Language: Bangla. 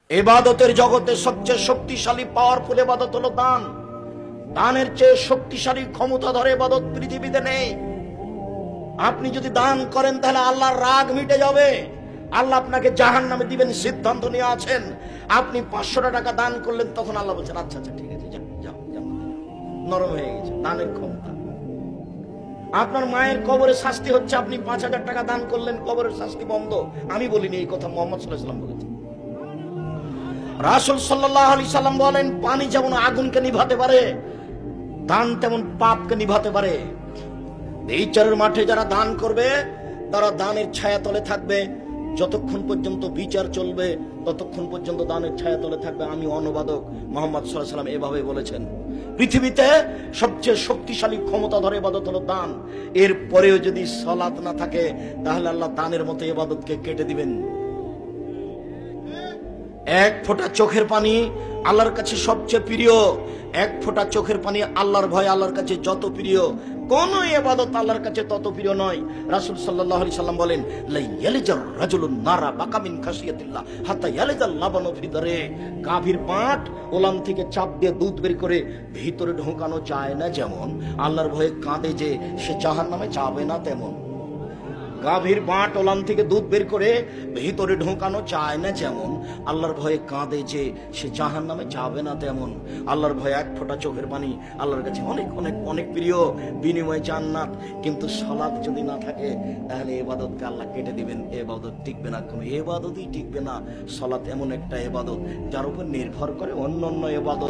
ইবাদতের জগতে সবচেয়ে শক্তিশালী পাওয়ারফুল ইবাদত হলো দান। দানের চেয়ে শক্তিশালী ক্ষমতাধর ইবাদত পৃথিবীতে নেই। আপনি যদি দান করেন তাহলে আল্লাহর রাগ মিটে যাবে। আল্লাহ আপনাকে জাহান্নামে দিবেন সিদ্ধান্ত নিয়ে আছেন। আপনি 500 টাকা দান করলেন, তখন আল্লাহ বলছেন আচ্ছা আচ্ছা ঠিক আছে, যাও যাও যাও। নরম হয়ে গেছে দানের ক্ষমতা। আপনার মায়ের কবরে শাস্তি হচ্ছে, আপনি 5000 টাকা দান করলেন, কবরের শাস্তি বন্ধ। আমি বলিনি, এই কথা মুহাম্মদ সাল্লাল্লাহু আলাইহি ওয়াসাল্লাম বলেছেন। রাসূল সাল্লাল্লাহু আলাইহি সাল্লাম বলেন, পানি যেমন আগুনকে নিভাতে পারে, দান তেমন পাপকে নিভাতে পারে। বিচারের মাঠে যারা দান করবে তারা দানের ছায়া তলে থাকবে। যতক্ষণ পর্যন্ত বিচার চলবে ততক্ষণ পর্যন্ত দানের ছায়া তলে থাকবে। আমি অনুবাদক মুহাম্মদ সাল্লাল্লাহু আলাইহি ওয়াসাল্লাম এভাবে বলেছেন। পৃথিবীতে সবচেয়ে শক্তিশালী ক্ষমতাধর ইবাদত হলো দান। এর পরেও যদি সালাত না থাকে তাহলে আল্লাহ দানের মতো ইবাদতকে কেটে দিবেন। এক ফোঁটা চোখের পানি আল্লাহর কাছে সবচেয়ে প্রিয়। এক ফোঁটা চোখের পানি আল্লাহর ভয় আল্লাহর কাছে যত প্রিয়, কোন ইবাদত আল্লাহর কাছে তত প্রিয় নয়। রাসূল সাল্লাল্লাহু আলাইহি সাল্লাম বলেন, লা ইয়ালিজার রাজুলুন নারা বাকা মিন খাশিয়াতিল্লাহ হাত্তা ইয়ালিজাল লাবানু ফি দারে। গাভীর পাট ওলান থেকে চাপ দিয়ে দুধ বের করে ভিতরে ঢোকানো যায় না যেমন, আল্লাহর ভয়ে কাঁদে যে সে জাহান্নামে যাবে না তেমন। গাভীর বাট ওলান থেকে দুধ বের করে ভিতরে ঢোকানো চায় না যেমন, আল্লাহর ভয়ে কাঁদে যে সে জাহান্নামে যাবে না তেমন। আল্লাহর ভয়ে এক ফোঁটা চোখের পানি আল্লাহর কাছে অনেক অনেক অনেক প্রিয়, বিনিময়ে জান্নাত। কিন্তু সালাত যদি না থাকে তাহলে ইবাদতকে আল্লাহ কেটে দিবেন। ইবাদত টিকবে না, কোনো ইবাদতই টিকবে না। সালাত এমন একটা ইবাদত যার উপর নির্ভর করে অন্য অন্য ইবাদত।